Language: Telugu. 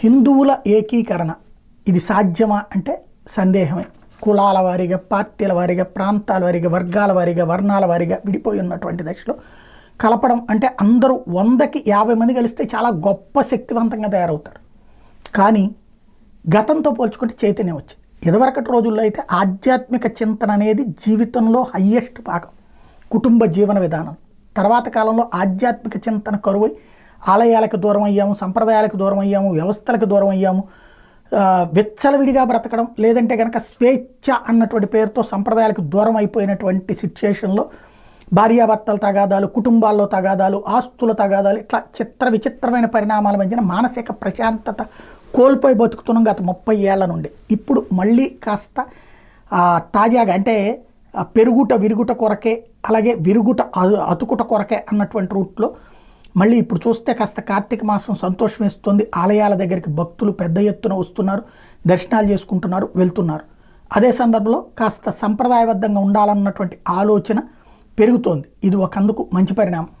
హిందువుల ఏకీకరణ ఇది సాధ్యమా అంటే సందేహమే. కులాల వారీగా, పార్టీల వారీగా, ప్రాంతాల వారీగా, వర్గాల వారీగా, వర్ణాల వారీగా విడిపోయి ఉన్నటువంటి దశలో కలపడం అంటే అందరూ 100కి 50 మంది కలిస్తే చాలా గొప్ప శక్తివంతంగా తయారవుతారు. కానీ గతంతో పోల్చుకుంటే చైతన్యం వచ్చింది. ఇదివరకటి రోజుల్లో అయితే ఆధ్యాత్మిక చింతన అనేది జీవితంలో హయ్యెస్ట్ భాగం, కుటుంబ జీవన విధానం. తర్వాత కాలంలో ఆధ్యాత్మిక చింతన కరువై ఆలయాలకు దూరం అయ్యాము, సంప్రదాయాలకు దూరం అయ్యాము, వ్యవస్థలకు దూరం అయ్యాము. విచ్చలవిడిగా బ్రతకడం, లేదంటే కనుక స్వేచ్ఛ అన్నటువంటి పేరుతో సంప్రదాయాలకు దూరం అయిపోయినటువంటి సిచ్యుయేషన్లో భార్యాభర్తల తగాదాలు, కుటుంబాల్లో తగాదాలు, ఆస్తుల తగాదాలు, ఇట్లా విచిత్రమైన పరిణామాల మధ్యన మానసిక ప్రశాంతత కోల్పోయి బతుకుతున్నాం గత 30 ఏళ్ల నుండి. ఇప్పుడు మళ్ళీ కాస్త తాజాగా అంటే విరుగుట కొరకే, అలాగే విరుగుట అతుకుట కొరకే అన్నటువంటి రూట్లో మళ్ళీ ఇప్పుడు చూస్తే కాస్త కార్తీక మాసం సంతోషం వేస్తుంది. ఆలయాల దగ్గరికి భక్తులు పెద్ద ఎత్తున వస్తున్నారు, దర్శనాలు చేసుకుంటున్నారు, వెళ్తున్నారు. అదే సందర్భంలో కాస్త సంప్రదాయబద్ధంగా ఉండాలన్నటువంటి ఆలోచన పెరుగుతోంది. ఇది ఒకందుకు మంచి పరిణామం.